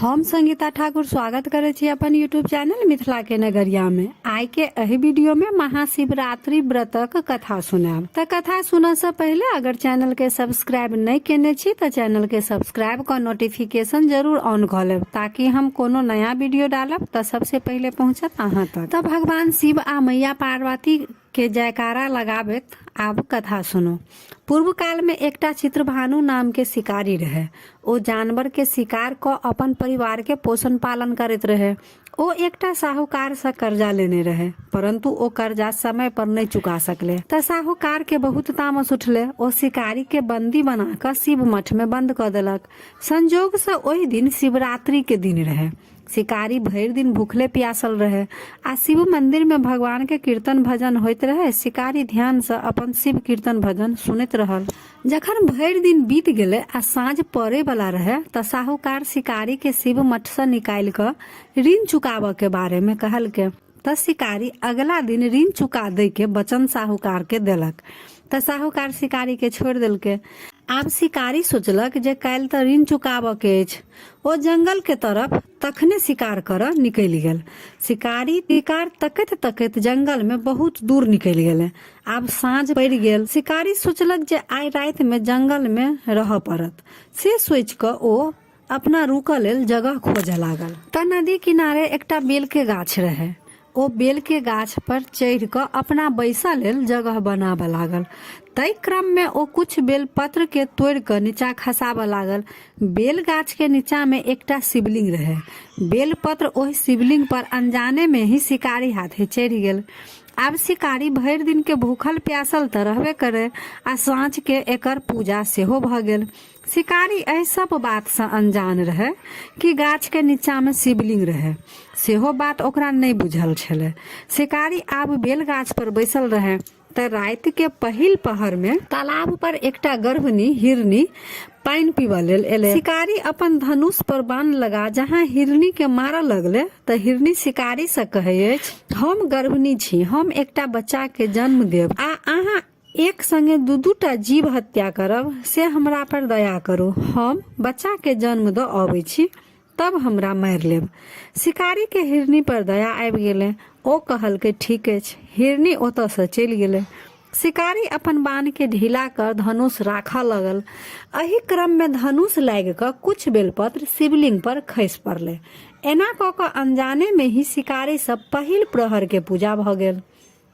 हम संगीता ठाकुर स्वागत करे छी अपन यूट्यूब चैनल मिथिला के नगरिया में। आइ के एहि वीडियो में महाशिवरात्रि व्रतक कथा सुनाब। त कथा सुनने से पहले अगर चैनल के सब्सक्राइब नहीं केने छी त चैनल के सब्सक्राइब क नोटिफिकेशन जरूर ऑन क लेब ताकि हम कोनो नया वीडियो डालब त सबसे पहले पहुंचत अहां तक। त भगवान शिव आ मैया पार्वती के जयकारा लगाबैत आब कथा सुनो। पूर्व काल में एकटा चित्रभानु नाम के शिकारी रहे। ओ जानवर के शिकार क अपन परिवार के पोषण पालन करैत रहे। ओ एकटा साहूकार से कर्जा लेने रहे, परंतु ओ कर्जा समय पर नहीं चुका सकले। त साहूकार के बहुत तामस उठले। ओ शिकारी के बंदी बनाकर शिव मठ में बंद क देलक। संजोग से ओहि दिन शिवरात्रि के दिन रहे। शिकारी भरि दिन भूखले प्यासल रहे आ शिव मंदिर में भगवान के कीर्तन भजन होइत रहे। शिकारी ध्यान से अपन शिव कीर्तन भजन सुनैत रहल। जखन भरि दिन बीत गेले आ साँझ पड़े वाला रहे त साहूकार शिकारी के शिव मठ से निकाल क ऋण चुकाव के बारे में कहलके। त शिकारी अगला दिन ऋण चुका दे के वचन साहूकार के देलक। त साहूकार शिकारी के छोड़ देलके। आब शिकारी सोचलक जे काल्हि त ऋण चुकाव के अछि। ओ जंगल के तरफ तखने शिकार कर निकल गेल। शिकारी शिकार तकैत तकैत जंगल में बहुत दूर निकल गेले। आब साँझ पड़ गेल। शिकारी सोचलक जे आइ रात में जंगल में रह पड़त। से सोच क ओ अपना रुक लेल जगह खोजे लागल। त नदी किनारे एकटा बेल के गाछ रहे। ओ बेल के गाछ पर चढ़ क अपना बैसा लेल जगह बनाबे लागल। तय क्रम में ओ कुछ बेल पत्र के तोड़ क नीचा खसाबे लागल। बेल गाछ के नीचा में एकटा शिवलिंग रहे। बेल पत्र ओहि शिवलिंग पर अनजाने में ही शिकारी हाथे चढ़ गेल। आब शिकारी भरि दिन के भूखल प्यासल त रहबे करे आ साँझ के एकर पूजा सेहो भ गेल। शिकारी एहि सब बात से अनजान रहे कि गाछ के नीचा में शिवलिंग रहे। सेहो बात ओकरा नहीं बुझल छले। शिकारी आब बेल गाछ पर बैसल रहे त रात के पहिल पहर में तालाब पर एकटा गर्भनी हिरनी पानी पीबा लेल एले। शिकारी अपन धनुष पर बाण लगा जहाँ हिरनी के मारऽ लगले त हिरनी शिकारी से कहे अछि, हम गर्भनी छी, हम एकटा बच्चा के जन्म देब आ अहाँ एक संगे दू-दूटा जीव हत्या करब, से हमरा पर दया करू। हम बच्चा के जन्म द आबै छी, तब हमरा मार लेब। शिकारी के हिरनी पर दया आबि गेले। ओ कहलकै ठीक अछि। हिरनी ओतऽ से चलि गेले। शिकारी अपन बाण के ढीला कर धनुष राखऽ लगल। एहि क्रम में धनुष लाग क कुछ बेलपत्र शिवलिंग पर खसि पड़ले। एना क क अनजाने में ही शिकारी सब पहिल प्रहर के पूजा भ गेल।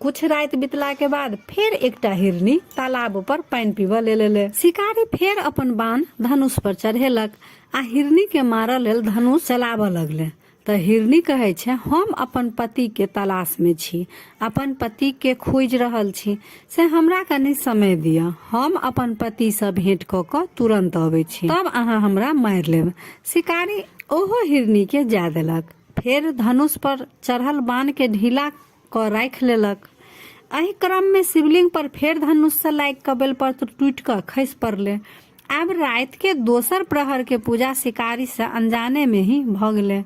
कुछ रात बितला के बाद फिर एकटा हिरनी तालाब पर पानी पीबा ले। शिकारी फिर अपन बाण धनुष पर चढ़ेलक आ हिरनी के मारऽ लेल धनुष चलाबऽ लगले। त हिरनी कहे छै, हम अपन पति के तलाश में छी, अपन पति के खोज रहल छी, से हमरा कनि समय दिअ। हम अपन पति से भेंट क क तुरंत आबै छी, तब अहाँ हमरा मार लेब। शिकारी ओहो हिरनी के जा देलक। फिर धनुष पर चढ़ल बाण के ढीला क राख लेलक। एहि क्रम में शिवलिंग पर फेर धनुष से लाग क बेलपत्र टूट क खसि पड़ले। आब रात के दोसर प्रहर के पूजा शिकारी से अनजाने में ही भ गेले।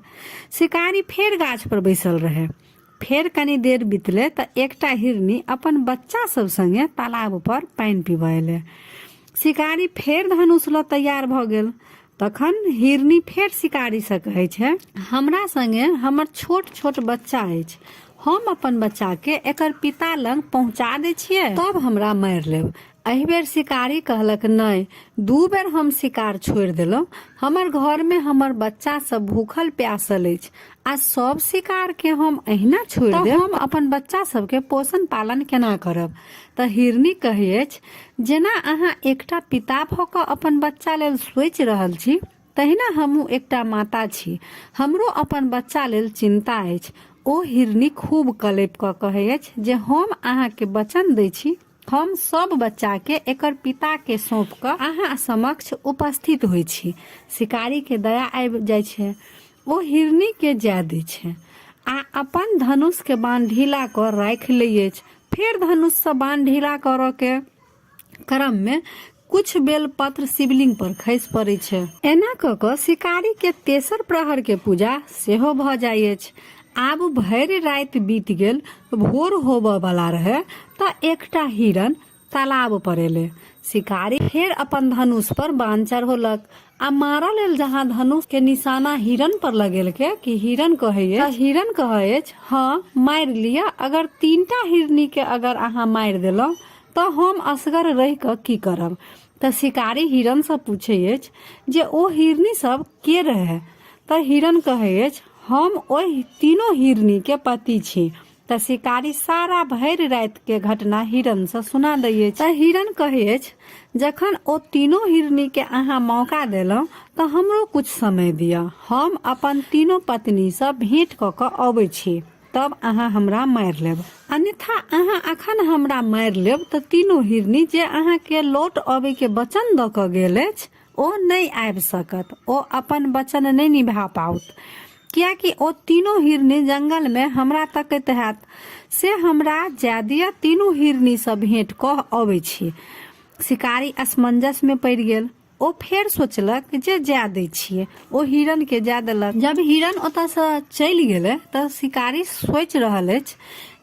शिकारी फेर गाछ पर बैसल रहे। फेर कनी देर बीतले त एकटा हिरनी अपन बच्चा सब संगे तालाब पर पानी पीबा एले। शिकारी फेर धनुष ल तैयार भ गेल। तखन हिरनी फेर शिकारी से कहे छै, हमरा संगे हमर छोट छोट बच्चा अछि, हम अपन बच्चा के एकर पिता लग पहुंचा दै छियै, तब हमरा मार लेब। एहि बेर शिकारी कहलक, नहीं, 2 बेर हम शिकार छोड़ देलहुं। हमर घर में हमर बच्चा सब भूखल प्यासल अछि आ सब शिकार के हम अहिना छोड़ देब, हम अपन बच्चा सब के पोषण पालन केना करब। त हिरनी कहे अछि, जेना अहाँ एकटा पिता भ क अपन बच्चा लेल सोचि रहल छी, तहिना हमहू एकटा माता छी, हमरो अपन बच्चा लेल चिंता अछि। ओ हिरनी खूब कलप क कहे अछि जे हम अहाँ के वचन दै छी, हम सब बच्चा के एकर पिता के सौंप क अहाँ समक्ष उपस्थित होइ छी। शिकारी के दया आबि जाय छै। ओ हिरनी के जाय दै छै आ अपन धनुष के बाण ढीला क राख लै अछि। फिर धनुष से बाण ढीला करऽ के क्रम में कुछ बेल पत्र शिवलिंग पर खसि पड़े छै। एना क क शिकारी के तेसर प्रहर के पूजा सेहो भ जाय अछि। आब भरि रात बीत गेल। भोर होबे वाला रहे त एकटा हिरन तालाब पर एले। शिकारी फेर अपन धनुष पर बाण चढ़ौलक आ मारल लेल जहाँ धनुष के निशाना हिरन पर लगेल के कि हिरन कहे हाँ मार लिया, अगर 3टा हिरनी के अगर अहाँ मार दिलो तो हम असगर रह के की करब। तो शिकारी हिरन से पूछे जे ओ हिरनी सब के रहे। तो हिरन कहे हम ओहि 3 हिरनी के पति छी। तो शिकारी सारा भर रात के घटना हिरन से सुना दिए। तो हिरन कहे जखन ओ 3 हिरनी के अहाँ मौका देलौ तो हमरो कुछ समय दिया, हम अपन 3 पत्नी से भेंट क के अबै छी, तब अहाँ हमरा मार लेब, अन्यथा अहाँ अखन हमरा मार लेब तो 3 हिरनी जे अहाँ के लौट अबै के वचन द के गेल अछि ओ नहीं आबि सकत, ओ अपन वचन नहीं निभा पाउत, कियाकि ओ 3 हिरनी जंगल में हमरा तकैत हैत से हमरा जा दिया, 3 हिरनी से भेंट क अबै छी। शिकारी असमंजस में पड़ गेल। ओ फेर सोचलक जे जा दै छियै, ओ हिरन के जा देलक। जब हिरन ओतऽ से चलि गेलै तऽ शिकारी सोचि रहल अछि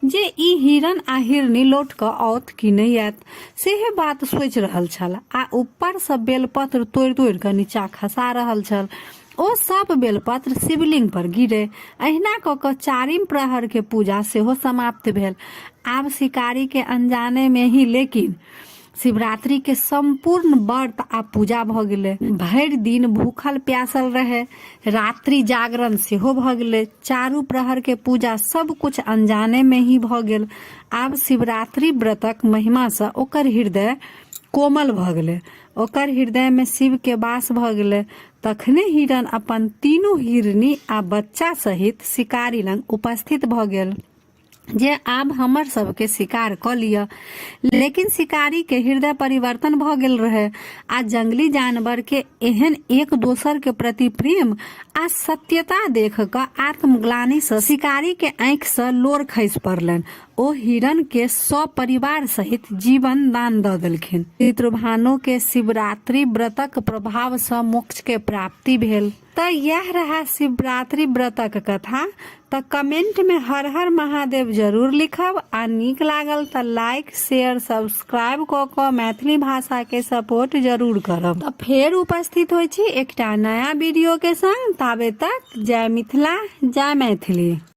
जे ई हिरन आ हिरनी लौट कऽ आओत कि नहीं आयत, सेहे बात सोचि रहल छल आ ऊपर से बेलपत्र तोड़ि तोड़ि कऽ नीचा खसा रहल छल। ओ सब बेलपत्र शिवलिंग पर गिरे। अहिना कऽ कऽ 4म प्रहर के पूजा सेहो समाप्त भेल। आब शिकारी के अनजाने में ही लेकिन शिवरात्रि के संपूर्ण व्रत आ पूजा भ गेले। भरि दिन भूखल प्यासल रहे, रात्रि जागरण सेहो भ गेले, 4 प्रहर के पूजा सब कुछ अनजाने में ही भ गेल। आब शिवरात्रि व्रतक महिमा से ओकर हृदय कोमल भ गेले, ओकर हृदय में शिव के वास भ गेले। तखने हिरन अपन 3 हिरनी आ बच्चा सहित शिकारी लंग उपस्थित भ गेल जे आब हमर सबके शिकार क लिया। लेकिन शिकारी के हृदय परिवर्तन भ गेल रहे आ जंगली जानवर के एहन एक दोसर के प्रति प्रेम आ सत्यता देख क आत्मग्लानि से शिकारी के आंख से लोर खसि पड़लनि। ओ हिरन के परिवार सहित जीवन दान द देलखिन। पितृभानु के शिवरात्रि व्रतक प्रभाव से मोक्ष के प्राप्ति भेल। तो यह रहा शिवरात्रि व्रतक कथा। तो कमेंट में हर हर महादेव जरूर लिखब आ नीक लागल तो लाइक शेयर सब्सक्राइब क के मैथिली भाषा के सपोर्ट जरूर करब। तो फेर उपस्थित होइ छी एकटा नया वीडियो के संग। ताबे तक जय मिथिला जय मैथिली।